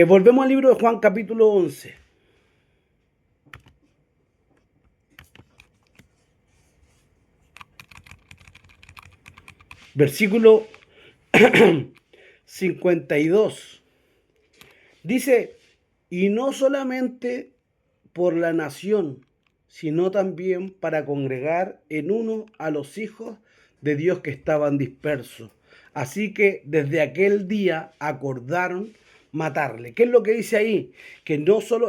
Volvemos al libro de Juan capítulo 11. Versículo 52. Dice, y no solamente por la nación, sino también para congregar en uno a los hijos de Dios que estaban dispersos. Así que desde aquel día acordaron matarle. ¿Qué es lo que dice ahí? Que no solo,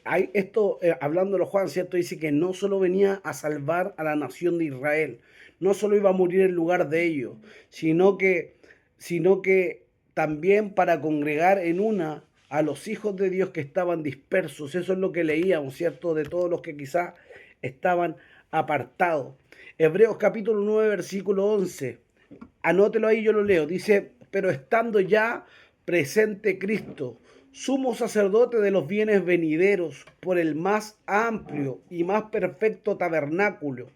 hay esto, hablándolo Juan, ¿cierto? Dice que no solo venía a salvar a la nación de Israel, no solo iba a morir en lugar de ellos, sino que, sino que también para congregar en una a los hijos de Dios que estaban dispersos. Eso es lo que leíamos, ¿cierto? De todos los que quizás estaban apartados. Hebreos capítulo 9, versículo 11. Anótelo ahí, yo lo leo. Dice, pero estando ya presente Cristo, sumo sacerdote de los bienes venideros, por el más amplio y más perfecto tabernáculo,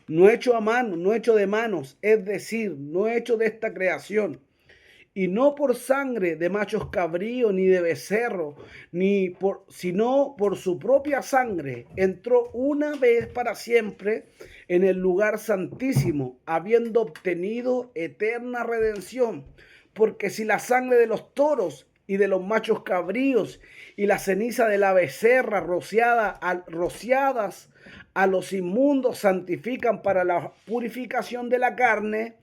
no hecho a mano, no hecho de manos, es decir, no hecho de esta creación, y no por sangre de machos cabríos ni de becerro, sino por su propia sangre, entró una vez para siempre en el lugar santísimo, habiendo obtenido eterna redención. Porque si la sangre de los toros y de los machos cabríos y la ceniza de la becerra rociadas a los inmundos santifican para la purificación de la carne,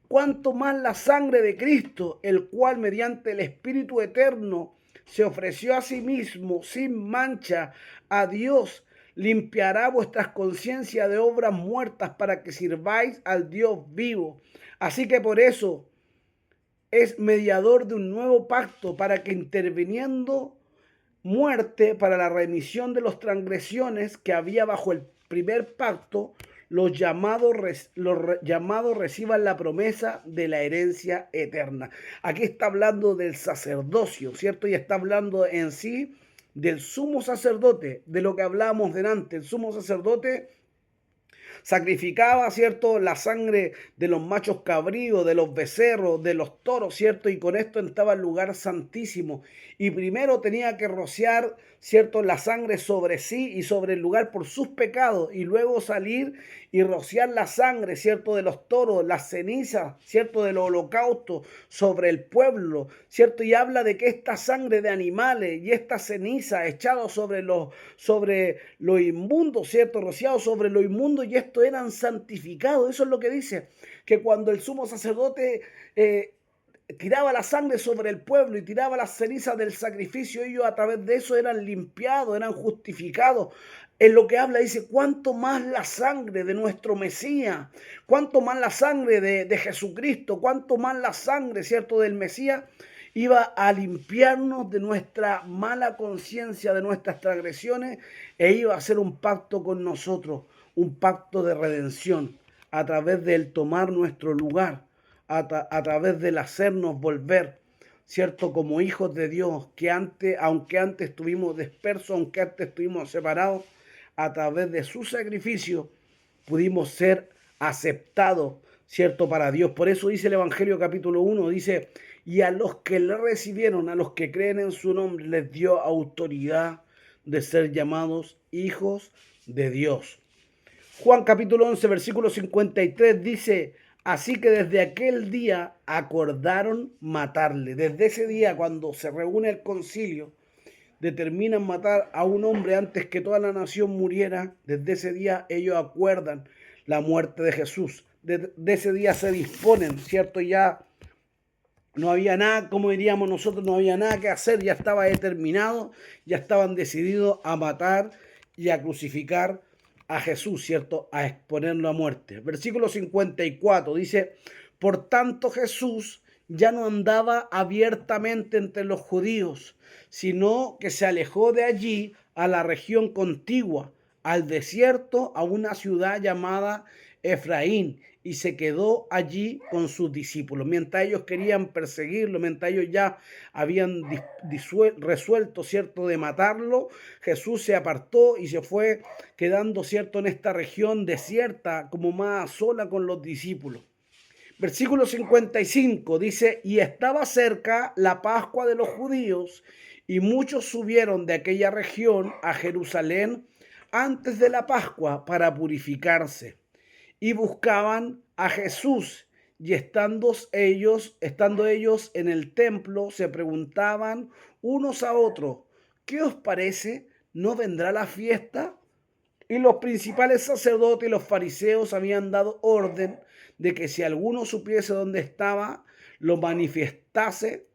cuanto más la sangre de Cristo, el cual mediante el Espíritu eterno se ofreció a sí mismo sin mancha a Dios, limpiará vuestras conciencias de obras muertas para que sirváis al Dios vivo. Así que por eso es mediador de un nuevo pacto, para que interviniendo muerte para la remisión de las transgresiones que había bajo el primer pacto, los llamados reciban la promesa de la herencia eterna. Aquí está hablando del sacerdocio, ¿cierto? Y está hablando en sí del sumo sacerdote, de lo que hablábamos delante. El sumo sacerdote sacrificaba, ¿cierto?, la sangre de los machos cabríos, de los becerros, de los toros, ¿cierto? Y con esto entraba al lugar santísimo. Y primero tenía que rociar, ¿cierto?, la sangre sobre sí y sobre el lugar por sus pecados, y luego salir y rociar la sangre, ¿cierto?, de los toros, las cenizas, ¿cierto?, del holocausto sobre el pueblo, ¿cierto? Y habla de que esta sangre de animales y esta ceniza echado sobre lo inmundo, ¿cierto?, rociado sobre lo inmundo, y esto eran santificados. Eso es lo que dice, que cuando el sumo sacerdote tiraba la sangre sobre el pueblo y tiraba las cenizas del sacrificio, ellos a través de eso eran limpiados, eran justificados. En lo que habla dice, cuánto más la sangre de nuestro Mesías, cuánto más la sangre de Jesucristo, cuánto más la sangre, ¿cierto?, del Mesías, iba a limpiarnos de nuestra mala conciencia, de nuestras transgresiones, e iba a hacer un pacto con nosotros, un pacto de redención, a través del tomar nuestro lugar, a través del hacernos volver, ¿cierto?, como hijos de Dios, que antes, aunque antes estuvimos dispersos, aunque antes estuvimos separados, a través de su sacrificio pudimos ser aceptados, ¿cierto?, para Dios. Por eso dice el Evangelio capítulo 1, dice, y a los que le recibieron, a los que creen en su nombre, les dio autoridad de ser llamados hijos de Dios. Juan capítulo 11, versículo 53 dice, así que desde aquel día acordaron matarle. Desde ese día, cuando se reúne el concilio, determinan matar a un hombre antes que toda la nación muriera. Desde ese día ellos acuerdan la muerte de Jesús. Desde ese día se disponen, ¿cierto? Ya no había nada, como diríamos nosotros, no había nada que hacer, ya estaba determinado, ya estaban decididos a matar y a crucificar a Jesús, ¿cierto? A exponerlo a muerte. Versículo 54 dice, por tanto Jesús ya no andaba abiertamente entre los judíos, sino que se alejó de allí a la región contigua, al desierto, a una ciudad llamada Efraín, y se quedó allí con sus discípulos. Mientras ellos querían perseguirlo, mientras ellos ya habían resuelto, ¿cierto?, de matarlo, Jesús se apartó y se fue quedando, ¿cierto?, en esta región desierta, como más sola con los discípulos. Versículo 55 dice, y estaba cerca la Pascua de los judíos, y muchos subieron de aquella región a Jerusalén antes de la Pascua para purificarse, y buscaban a Jesús. Y estando ellos en el templo, se preguntaban unos a otros, ¿qué os parece? ¿No vendrá la fiesta? Y los principales sacerdotes y los fariseos habían dado orden de que si alguno supiese dónde estaba, lo manifestase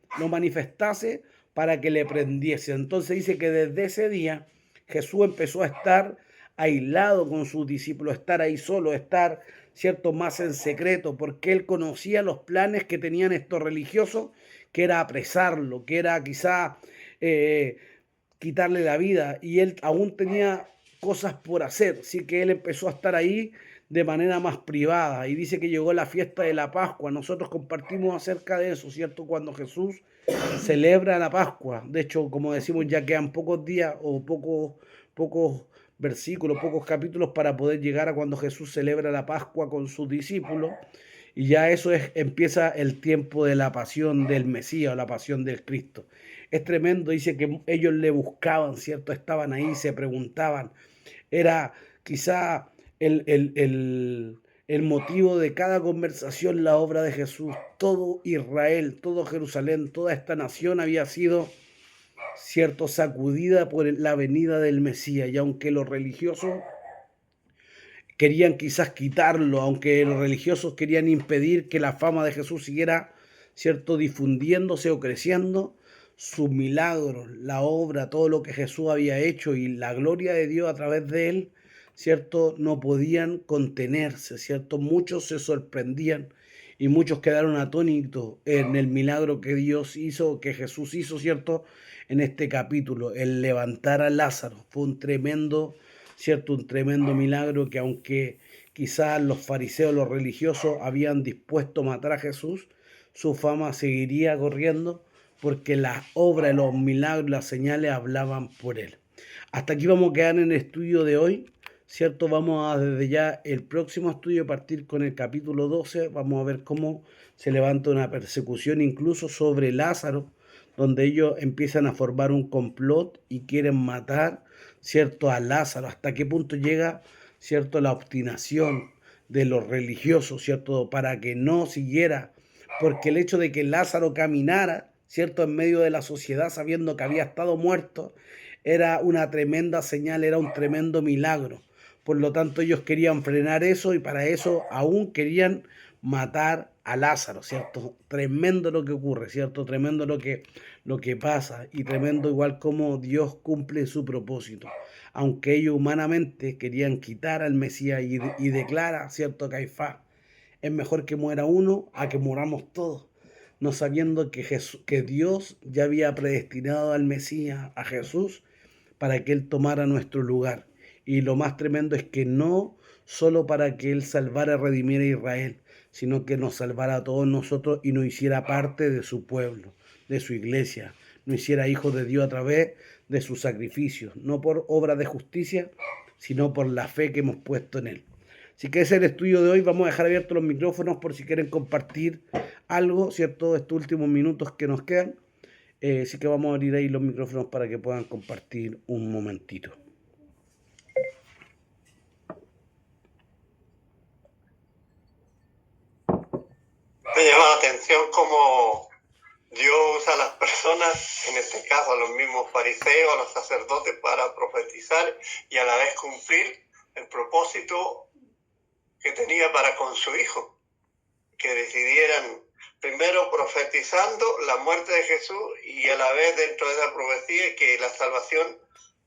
para que le prendiese. Entonces dice que desde ese día Jesús empezó a estar aislado con sus discípulos, estar ahí solo, estar, cierto, más en secreto, porque él conocía los planes que tenían estos religiosos, que era apresarlo, que era quizá quitarle la vida, y él aún tenía cosas por hacer, así que él empezó a estar ahí de manera más privada, y dice que llegó la fiesta de la Pascua. Nosotros compartimos acerca de eso, ¿cierto? Cuando Jesús celebra la Pascua. De hecho, como decimos, ya quedan pocos días o pocos versículos, pocos capítulos para poder llegar a cuando Jesús celebra la Pascua con sus discípulos. Y ya eso empieza el tiempo de la pasión del Mesías o la pasión del Cristo. Es tremendo, dice que ellos le buscaban, ¿cierto? Estaban ahí, se preguntaban. Era quizá el motivo de cada conversación, la obra de Jesús. Todo Israel, todo Jerusalén, toda esta nación había sido, cierto, sacudida por la venida del Mesías. Y aunque los religiosos querían quizás quitarlo, aunque los religiosos querían impedir que la fama de Jesús siguiera, cierto, difundiéndose o creciendo, sus milagros, la obra, todo lo que Jesús había hecho y la gloria de Dios a través de él, cierto, no podían contenerse, cierto, muchos se sorprendían y muchos quedaron atónitos en el milagro que Dios hizo, que Jesús hizo, cierto, en este capítulo, el levantar a Lázaro. Fue un tremendo, cierto, un tremendo milagro que aunque quizás los fariseos, los religiosos habían dispuesto a matar a Jesús, su fama seguiría corriendo porque las obras, los milagros, las señales hablaban por él. Hasta aquí vamos a quedar en el estudio de hoy, ¿cierto? Vamos a desde ya el próximo estudio partir con el capítulo 12, vamos a ver cómo se levanta una persecución incluso sobre Lázaro, donde ellos empiezan a formar un complot y quieren matar, ¿cierto?, a Lázaro. Hasta qué punto llega, ¿cierto?, la obstinación de los religiosos, ¿cierto?, para que no siguiera, porque el hecho de que Lázaro caminara, ¿cierto?, en medio de la sociedad sabiendo que había estado muerto, era una tremenda señal, era un tremendo milagro. Por lo tanto, ellos querían frenar eso y para eso aún querían matar a Lázaro, ¿cierto? Tremendo lo que ocurre, ¿cierto? Tremendo lo que pasa y tremendo igual como Dios cumple su propósito. Aunque ellos humanamente querían quitar al Mesías y declara, ¿cierto? Caifás, es mejor que muera uno a que muramos todos, no sabiendo que Dios ya había predestinado al Mesías, a Jesús, para que Él tomara nuestro lugar. Y lo más tremendo es que no solo para que Él salvara, redimiera a Israel, sino que nos salvara a todos nosotros y nos hiciera parte de su pueblo, de su iglesia, nos hiciera hijos de Dios a través de sus sacrificios, no por obra de justicia, sino por la fe que hemos puesto en Él. Así que ese es el estudio de hoy. Vamos a dejar abiertos los micrófonos por si quieren compartir algo, ¿cierto? Estos últimos minutos que nos quedan. Así que vamos a abrir ahí los micrófonos para que puedan compartir un momentito. Me llama la atención cómo Dios usa a las personas, en este caso a los mismos fariseos, a los sacerdotes, para profetizar y a la vez cumplir el propósito que tenía para con su hijo, que decidieran primero profetizando la muerte de Jesús y a la vez dentro de esa profecía que la salvación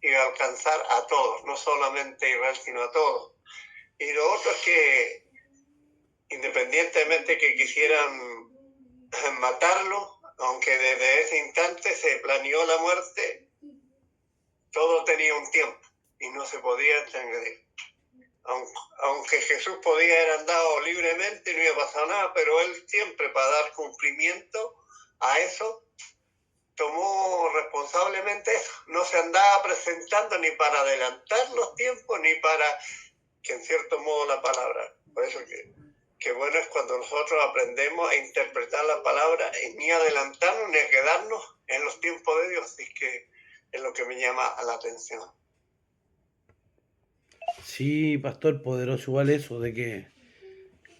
iba a alcanzar a todos, no solamente a Israel, sino a todos. Y lo otro es que independientemente que quisieran matarlo, aunque desde ese instante se planeó la muerte, todo tenía un tiempo y no se podía transgredir. Aunque Jesús podía haber andado libremente, no iba a pasar nada, pero él siempre, para dar cumplimiento a eso, tomó responsablemente eso. No se andaba presentando ni para adelantar los tiempos, ni para, que en cierto modo la palabra, por eso que qué bueno es cuando nosotros aprendemos a interpretar la palabra y ni adelantarnos ni a quedarnos en los tiempos de Dios. Así que es lo que me llama la atención. Sí, pastor, poderoso igual eso, de que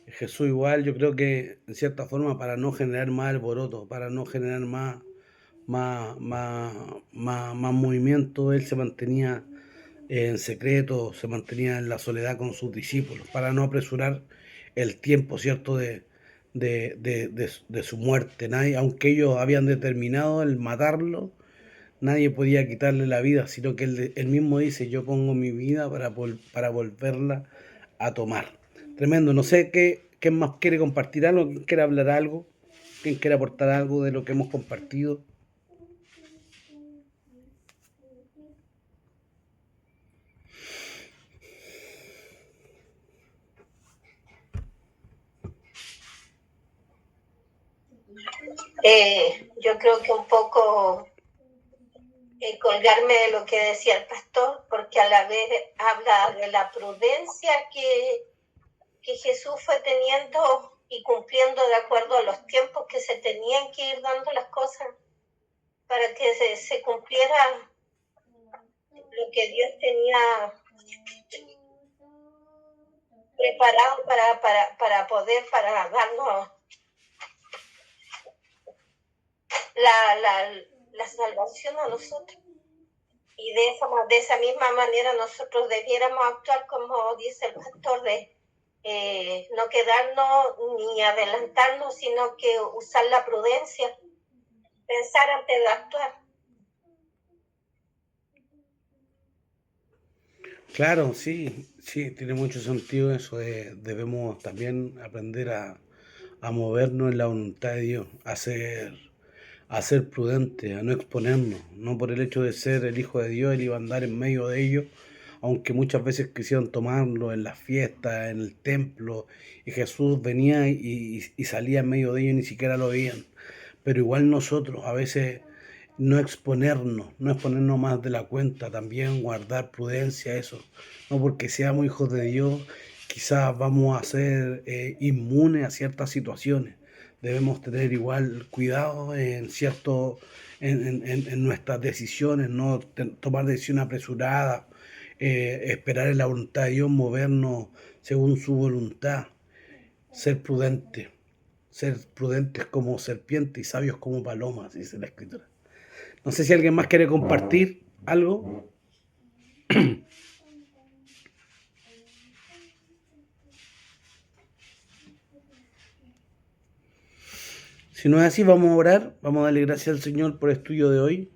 Jesús igual, yo creo que en cierta forma para no generar más alboroto, para no generar más movimiento, él se mantenía en secreto, se mantenía en la soledad con sus discípulos, para no apresurar el tiempo, ¿cierto?, de su muerte. Nadie, aunque ellos habían determinado el matarlo, nadie podía quitarle la vida, sino que él mismo dice, yo pongo mi vida para volverla a tomar. Tremendo, no sé quién más quiere compartir algo, quién quiere hablar algo, quién quiere aportar algo de lo que hemos compartido. Yo creo que un poco colgarme de lo que decía el pastor, porque a la vez habla de la prudencia que Jesús fue teniendo y cumpliendo de acuerdo a los tiempos que se tenían que ir dando las cosas para que se cumpliera lo que Dios tenía preparado para poder, para darnos la salvación a nosotros. Y de esa misma manera nosotros debiéramos actuar como dice el pastor, de no quedarnos ni adelantarnos, sino que usar la prudencia, pensar antes de actuar. Claro, sí, sí, tiene mucho sentido eso. Debemos también aprender a movernos en la voluntad de Dios, a ser prudentes, a no exponernos, no por el hecho de ser el Hijo de Dios, él iba a andar en medio de ellos, aunque muchas veces quisieron tomarlo en las fiestas, en el templo, y Jesús venía y salía en medio de ellos y ni siquiera lo veían. Pero igual nosotros a veces no exponernos más de la cuenta, también guardar prudencia, eso, no porque seamos hijos de Dios, quizás vamos a ser inmunes a ciertas situaciones. Debemos tener igual cuidado en nuestras decisiones, no tomar decisiones apresuradas, esperar en la voluntad de Dios, movernos según su voluntad, ser prudentes como serpientes y sabios como palomas, dice la escritura. No sé si alguien más quiere compartir algo. Si no es así, vamos a orar, vamos a darle gracias al Señor por el estudio de hoy.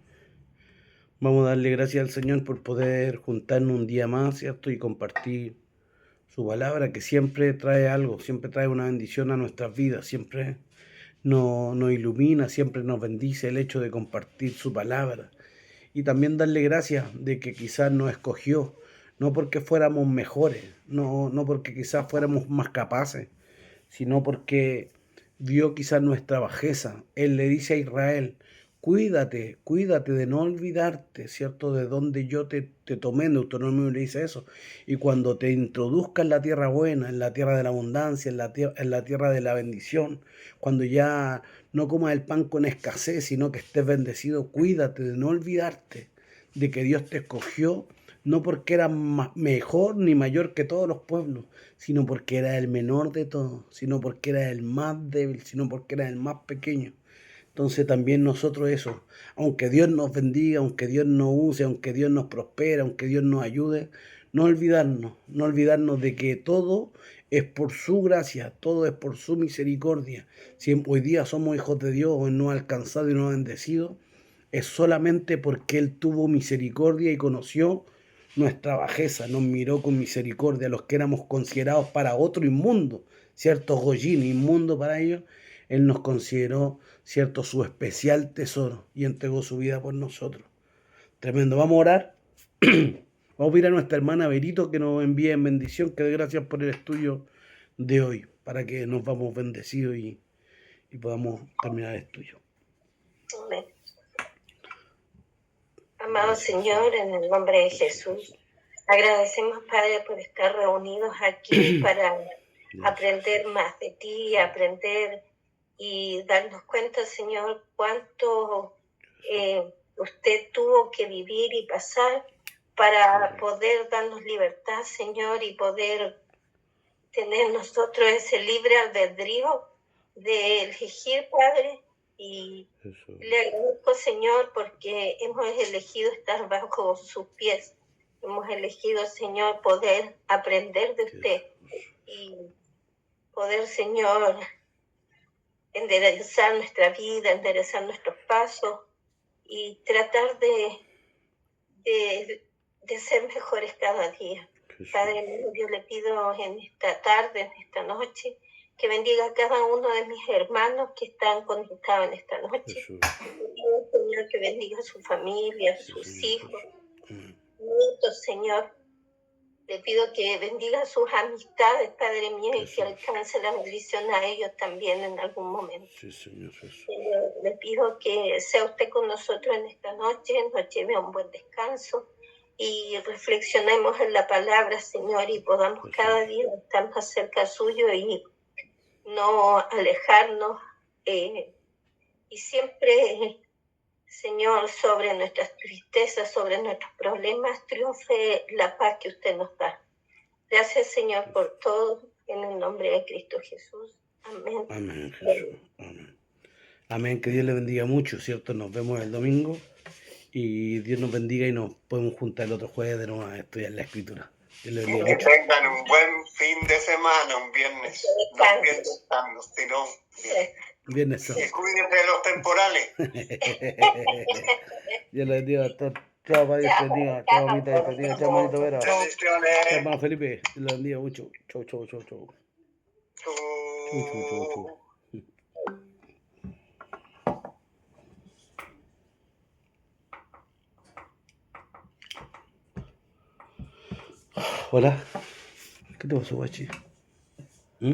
Vamos a darle gracias al Señor por poder juntarnos un día más, ¿cierto? Y compartir su palabra, que siempre trae algo, siempre trae una bendición a nuestras vidas, siempre nos ilumina, siempre nos bendice el hecho de compartir su palabra. Y también darle gracias de que quizás nos escogió, no porque fuéramos mejores, no porque quizás fuéramos más capaces, sino porque vio quizás nuestra bajeza. Él le dice a Israel, cuídate de no olvidarte, ¿cierto? De donde yo te tomé, en Deuteronomio le dice eso. Y cuando te introduzca en la tierra buena, en la tierra de la abundancia, en la tierra de la bendición, cuando ya no comas el pan con escasez, sino que estés bendecido, cuídate de no olvidarte de que Dios te escogió, no porque era mejor ni mayor que todos los pueblos, sino porque era el menor de todos, sino porque era el más débil, sino porque era el más pequeño. Entonces también nosotros eso, aunque Dios nos bendiga, aunque Dios nos use, aunque Dios nos prospere, aunque Dios nos ayude, no olvidarnos de que todo es por su gracia, todo es por su misericordia. Si hoy día somos hijos de Dios, o no alcanzados y no bendecidos, es solamente porque Él tuvo misericordia y conoció nuestra bajeza, nos miró con misericordia, los que éramos considerados para otro inmundo, cierto Goyín, inmundo para ellos, Él nos consideró, cierto, su especial tesoro y entregó su vida por nosotros. Tremendo, vamos a orar. Vamos a pedir a nuestra hermana Berito que nos envíe en bendición, que dé gracias por el estudio de hoy, para que nos vamos bendecidos y podamos terminar el estudio. Amén. Amado Señor, en el nombre de Jesús, agradecemos, Padre, por estar reunidos aquí para aprender más de ti, aprender y darnos cuenta, Señor, cuánto usted tuvo que vivir y pasar para poder darnos libertad, Señor, y poder tener nosotros ese libre albedrío de elegir, Padre. Y le agradezco, Señor, porque hemos elegido estar bajo sus pies. Hemos elegido, Señor, poder aprender de usted y poder, Señor, enderezar nuestra vida, enderezar nuestros pasos y tratar de ser mejores cada día. Padre mío, yo le pido en esta tarde, en esta noche, que bendiga a cada uno de mis hermanos que están conectados en esta noche. Le pido, Señor, que bendiga a su familia, a sus hijos, nietos, Señor. Le pido que bendiga sus amistades, Padre mío, y que alcance la bendición a ellos también en algún momento. Señor, le pido que sea usted con nosotros en esta noche, nos lleve a un buen descanso y reflexionemos en la palabra, Señor, y podamos cada día estar más cerca suyo y no alejarnos. Y siempre, Señor, sobre nuestras tristezas, sobre nuestros problemas, triunfe la paz que usted nos da. Gracias, Señor, por todo, en el nombre de Cristo Jesús. Amén. Amén, Jesús. Amén. Amén, que Dios le bendiga mucho, ¿cierto? Nos vemos el domingo y Dios nos bendiga y nos podemos juntar el otro jueves de nuevo a estudiar la Escritura. Dios le bendiga Que mucho. tengan un buen fin de semana, un viernes. No un viernes santo, sino Viernes santo. y cuídense de los temporales. Dios le bendiga a todos. Chao, Padre, Dios te bendiga. Chao, mamita, Dios te bendiga. Chao, manito Vera. Chao, Bendiciones. hermano Felipe. Dios le bendiga mucho. Chau, chau, chau, chau. Chau, chau, chau, chau. Hola. ¿Qué te pasó, guachi? ¿Mm?